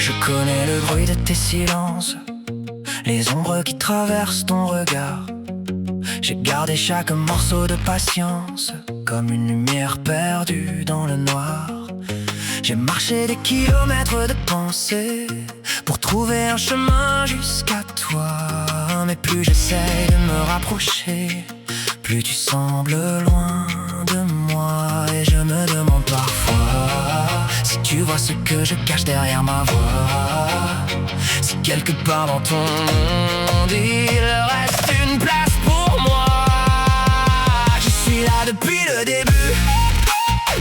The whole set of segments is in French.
Je connais le bruit de tes silences, les ombres qui traversent ton regard. J'ai gardé chaque morceau de patience, comme une lumière perdue dans le noir. J'ai marché des kilomètres de pensée pour trouver un chemin jusqu'à toi. Mais plus j'essaye de me rapprocher, plus tu sembles loin de moi. Et je me demande parfois si tu vois ce que je cache derrière ma voix. Si quelque part dans ton monde il reste une place pour moi. Je suis là depuis le début, à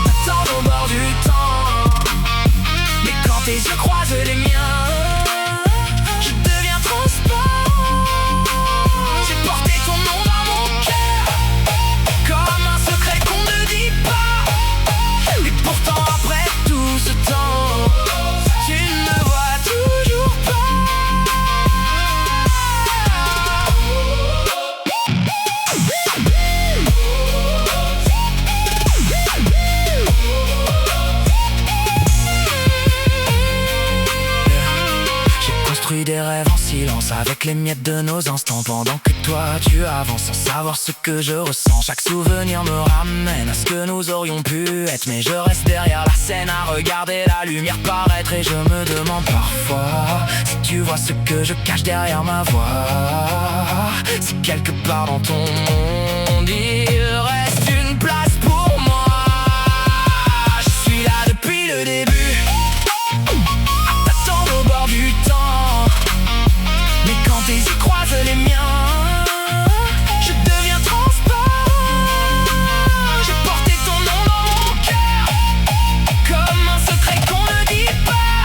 t'attendre au bord du temps. Mais quand tes yeux croisent les miens, je deviens transparent. J'ai porté ton nom dans mon cœur, comme un secret qu'on ne dit pas. Et pourtant après tout ce temps, tu ne me vois toujours pas. J'ai construit des rêves en silence avec les miettes de nos instants, pendant que toi tu avances sans savoir ce que je ressens. Chaque souvenir me ramène à ce que nous aurions pu être, mais je reste derrière la scène à regarder la lumière paraître. Et je me demande parfois si tu vois ce que je cache derrière ma voix. Si quelque part dans ton monde il reste une place pour moi. Je suis là depuis le début, à t'attendre au bord du temps. Mais quand tes yeux croisent les miens, je deviens transparent. J'ai porté ton nom dans mon cœur, comme un secret qu'on ne dit pas.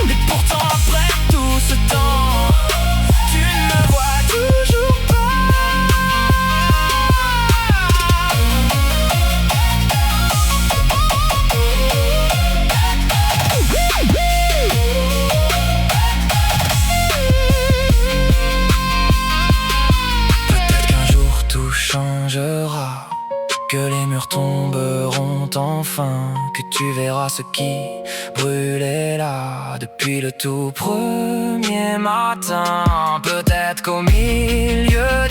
Mais pourtant après tout ce temps, tu ne me vois toujours pas. Peut-être qu'un jour tout changera, que les murs tomberont enfin, que tu verras ce qui brûlait là depuis le tout premier matin. Peut-être qu'au milieu